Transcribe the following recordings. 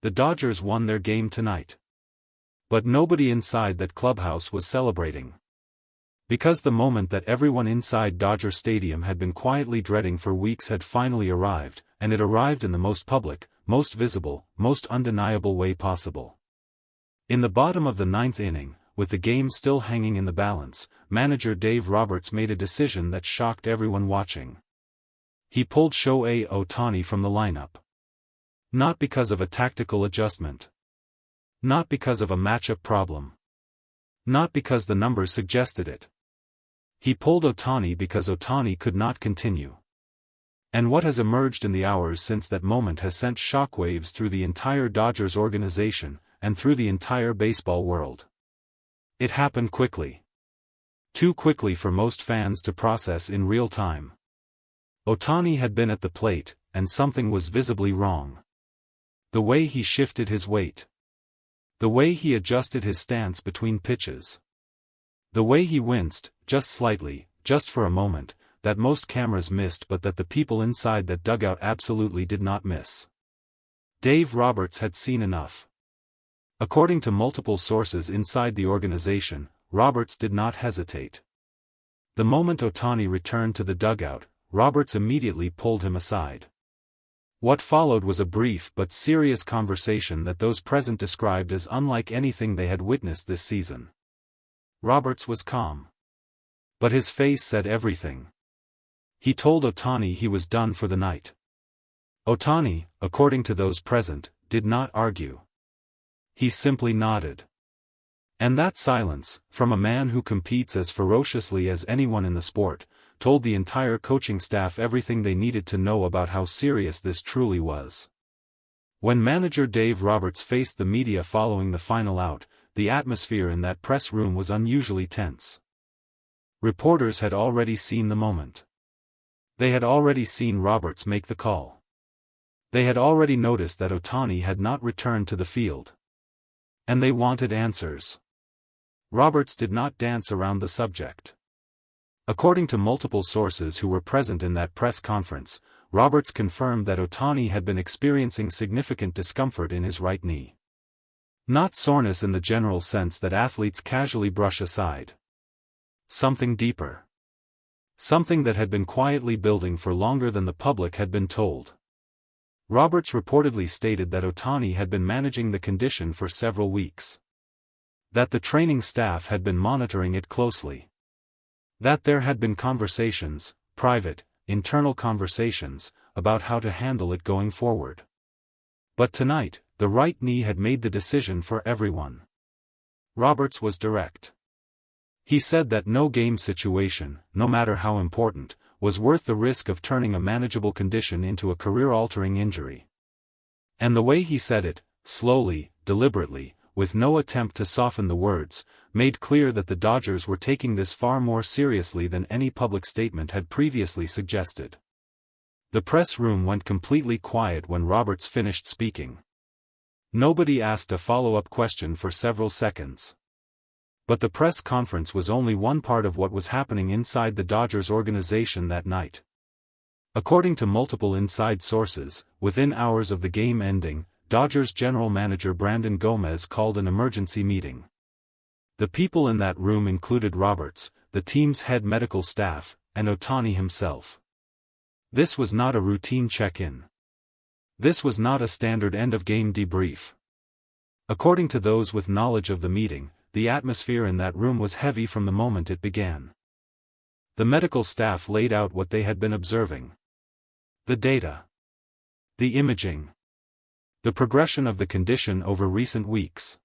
The Dodgers won their game tonight. But nobody inside that clubhouse was celebrating. Because the moment that everyone inside Dodger Stadium had been quietly dreading for weeks had finally arrived, and it arrived in the most public, most visible, most undeniable way possible. In the bottom of the ninth inning, with the game still hanging in the balance, manager Dave Roberts made a decision that shocked everyone watching. He pulled Shohei Ohtani from the lineup. Not because of a tactical adjustment. Not because of a matchup problem. Not because the numbers suggested it. He pulled Ohtani because Ohtani could not continue. And what has emerged in the hours since that moment has sent shockwaves through the entire Dodgers organization, and through the entire baseball world. It happened quickly. Too quickly for most fans to process in real time. Ohtani had been at the plate, and something was visibly wrong. The way he shifted his weight. The way he adjusted his stance between pitches. The way he winced, just slightly, just for a moment, that most cameras missed but that the people inside that dugout absolutely did not miss. Dave Roberts had seen enough. According to multiple sources inside the organization, Roberts did not hesitate. The moment Ohtani returned to the dugout, Roberts immediately pulled him aside. What followed was a brief but serious conversation that those present described as unlike anything they had witnessed this season. Roberts was calm. But his face said everything. He told Ohtani he was done for the night. Ohtani, according to those present, did not argue. He simply nodded. And that silence, from a man who competes as ferociously as anyone in the sport, told the entire coaching staff everything they needed to know about how serious this truly was. When manager Dave Roberts faced the media following the final out, the atmosphere in that press room was unusually tense. Reporters had already seen the moment. They had already seen Roberts make the call. They had already noticed that Ohtani had not returned to the field. And they wanted answers. Roberts did not dance around the subject. According to multiple sources who were present in that press conference, Roberts confirmed that Ohtani had been experiencing significant discomfort in his right knee. Not soreness in the general sense that athletes casually brush aside. Something deeper. Something that had been quietly building for longer than the public had been told. Roberts reportedly stated that Ohtani had been managing the condition for several weeks. That the training staff had been monitoring it closely. That there had been conversations, private, internal conversations, about how to handle it going forward. But tonight, the right knee had made the decision for everyone. Roberts was direct. He said that no game situation, no matter how important, was worth the risk of turning a manageable condition into a career-altering injury. And the way he said it, slowly, deliberately, with no attempt to soften the words, made clear that the Dodgers were taking this far more seriously than any public statement had previously suggested. The press room went completely quiet when Roberts finished speaking. Nobody asked a follow-up question for several seconds. But the press conference was only one part of what was happening inside the Dodgers organization that night. According to multiple inside sources, within hours of the game ending, Dodgers general manager Brandon Gomez called an emergency meeting. The people in that room included Roberts, the team's head medical staff, and Ohtani himself. This was not a routine check-in. This was not a standard end-of-game debrief. According to those with knowledge of the meeting, the atmosphere in that room was heavy from the moment it began. The medical staff laid out what they had been observing. The data. The imaging. The progression of the condition over recent weeks.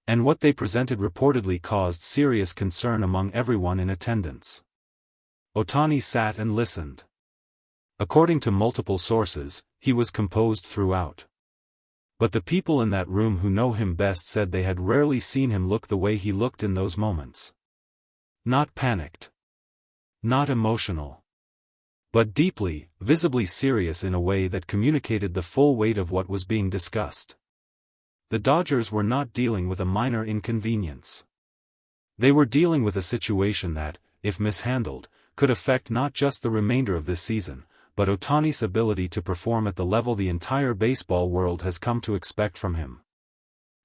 And what they presented reportedly caused serious concern among everyone in attendance. Ohtani sat and listened. According to multiple sources, he was composed throughout. But the people in that room who know him best said they had rarely seen him look the way he looked in those moments. Not panicked. Not emotional. But deeply, visibly serious in a way that communicated the full weight of what was being discussed. The Dodgers were not dealing with a minor inconvenience. They were dealing with a situation that, if mishandled, could affect not just the remainder of this season, but Ohtani's ability to perform at the level the entire baseball world has come to expect from him.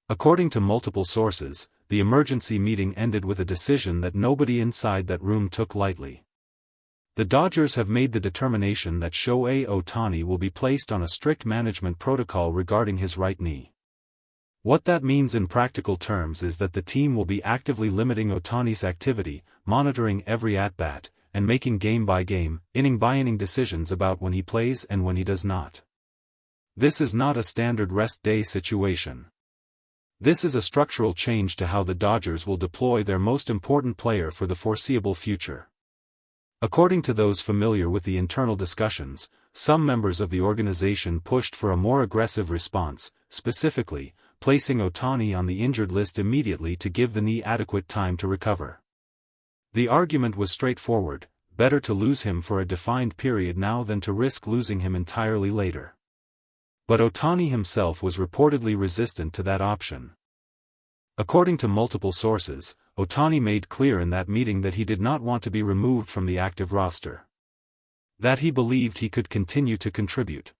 According to multiple sources, the emergency meeting ended with a decision that nobody inside that room took lightly. The Dodgers have made the determination that Shohei Ohtani will be placed on a strict management protocol regarding his right knee. What that means in practical terms is that the team will be actively limiting Ohtani's activity, monitoring every at-bat, and making game-by-game, inning-by-inning decisions about when he plays and when he does not. This is not a standard rest day situation. This is a structural change to how the Dodgers will deploy their most important player for the foreseeable future. According to those familiar with the internal discussions, some members of the organization pushed for a more aggressive response, specifically, placing Ohtani on the injured list immediately to give the knee adequate time to recover. The argument was straightforward: better to lose him for a defined period now than to risk losing him entirely later. But Ohtani himself was reportedly resistant to that option. According to multiple sources, Ohtani made clear in that meeting that he did not want to be removed from the active roster. That he believed he could continue to contribute.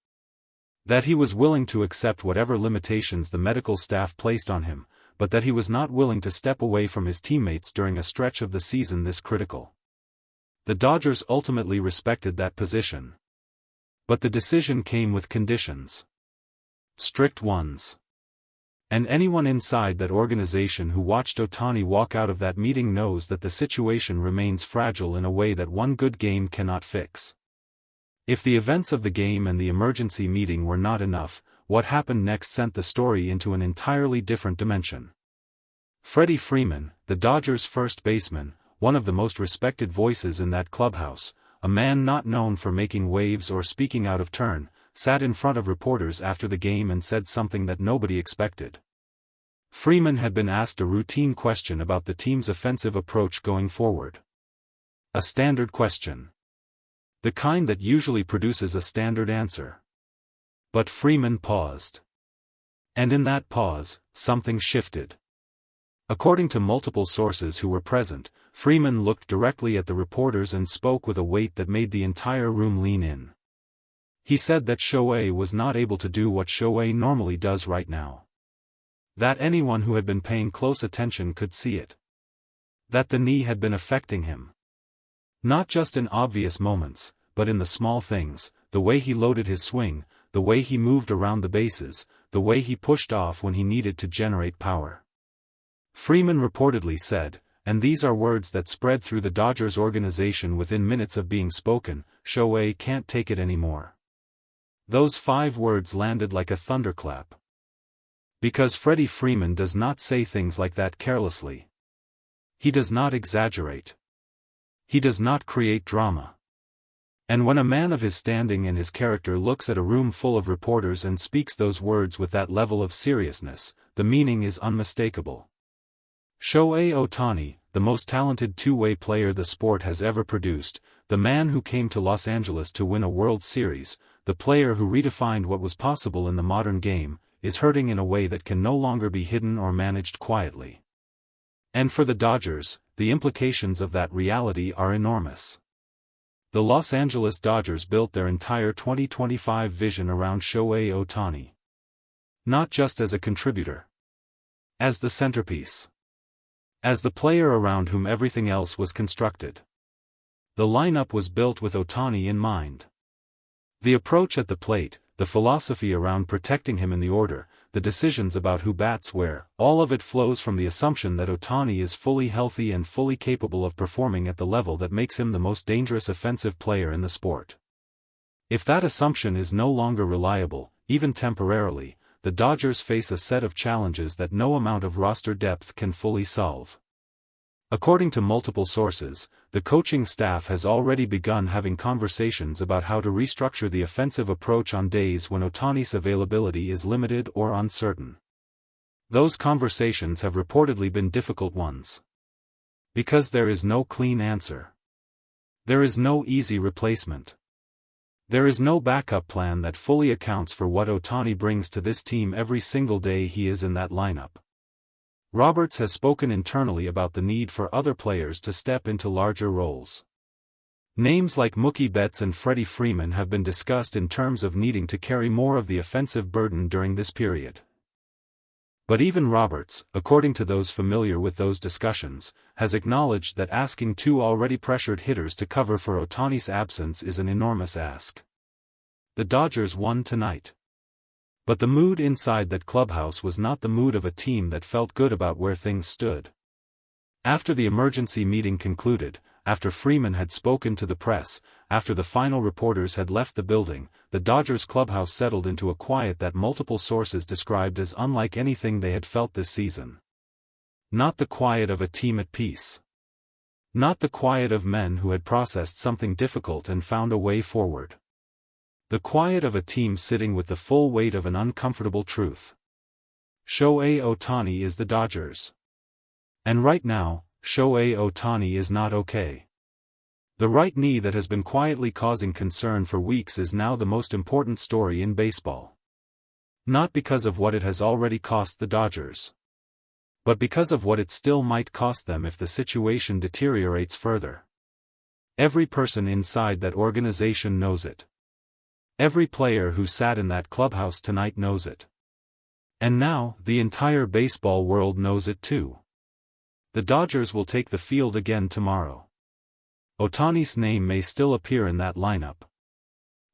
That he was willing to accept whatever limitations the medical staff placed on him, but that he was not willing to step away from his teammates during a stretch of the season this critical. The Dodgers ultimately respected that position. But the decision came with conditions. Strict ones. And anyone inside that organization who watched Ohtani walk out of that meeting knows that the situation remains fragile in a way that one good game cannot fix. If the events of the game and the emergency meeting were not enough, what happened next sent the story into an entirely different dimension. Freddie Freeman, the Dodgers' first baseman, one of the most respected voices in that clubhouse, a man not known for making waves or speaking out of turn, sat in front of reporters after the game and said something that nobody expected. Freeman had been asked a routine question about the team's offensive approach going forward. A standard question. The kind that usually produces a standard answer. But Freeman paused. And in that pause, something shifted. According to multiple sources who were present, Freeman looked directly at the reporters and spoke with a weight that made the entire room lean in. He said that Shohei was not able to do what Shohei normally does right now. That anyone who had been paying close attention could see it. That the knee had been affecting him. Not just in obvious moments, but in the small things, the way he loaded his swing, the way he moved around the bases, the way he pushed off when he needed to generate power. Freeman reportedly said, and these are words that spread through the Dodgers organization within minutes of being spoken, "Shohei can't take it anymore." Those 5 words landed like a thunderclap. Because Freddie Freeman does not say things like that carelessly. He does not exaggerate. He does not create drama. And when a man of his standing and his character looks at a room full of reporters and speaks those words with that level of seriousness, the meaning is unmistakable. Shohei Ohtani, the most talented two-way player the sport has ever produced, the man who came to Los Angeles to win a World Series, the player who redefined what was possible in the modern game, is hurting in a way that can no longer be hidden or managed quietly. And for the Dodgers, the implications of that reality are enormous. The Los Angeles Dodgers built their entire 2025 vision around Shohei Ohtani. Not just as a contributor. As the centerpiece. As the player around whom everything else was constructed. The lineup was built with Ohtani in mind. The approach at the plate, the philosophy around protecting him in the order, the decisions about who bats where, all of it flows from the assumption that Ohtani is fully healthy and fully capable of performing at the level that makes him the most dangerous offensive player in the sport. If that assumption is no longer reliable, even temporarily, the Dodgers face a set of challenges that no amount of roster depth can fully solve. According to multiple sources, the coaching staff has already begun having conversations about how to restructure the offensive approach on days when Ohtani's availability is limited or uncertain. Those conversations have reportedly been difficult ones. Because there is no clean answer. There is no easy replacement. There is no backup plan that fully accounts for what Ohtani brings to this team every single day he is in that lineup. Roberts has spoken internally about the need for other players to step into larger roles. Names like Mookie Betts and Freddie Freeman have been discussed in terms of needing to carry more of the offensive burden during this period. But even Roberts, according to those familiar with those discussions, has acknowledged that asking two already pressured hitters to cover for Ohtani's absence is an enormous ask. The Dodgers won tonight. But the mood inside that clubhouse was not the mood of a team that felt good about where things stood. After the emergency meeting concluded, after Freeman had spoken to the press, after the final reporters had left the building, the Dodgers clubhouse settled into a quiet that multiple sources described as unlike anything they had felt this season. Not the quiet of a team at peace. Not the quiet of men who had processed something difficult and found a way forward. The quiet of a team sitting with the full weight of an uncomfortable truth. Shohei Ohtani is the Dodgers. And right now, Shohei Ohtani is not okay. The right knee that has been quietly causing concern for weeks is now the most important story in baseball. Not because of what it has already cost the Dodgers, but because of what it still might cost them if the situation deteriorates further. Every person inside that organization knows it. Every player who sat in that clubhouse tonight knows it. And now, the entire baseball world knows it too. The Dodgers will take the field again tomorrow. Ohtani's name may still appear in that lineup.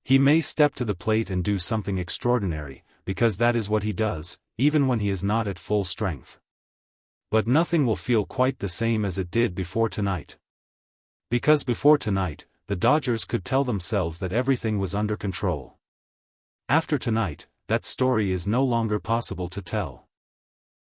He may step to the plate and do something extraordinary, because that is what he does, even when he is not at full strength. But nothing will feel quite the same as it did before tonight. Because before tonight, the Dodgers could tell themselves that everything was under control. After tonight, that story is no longer possible to tell.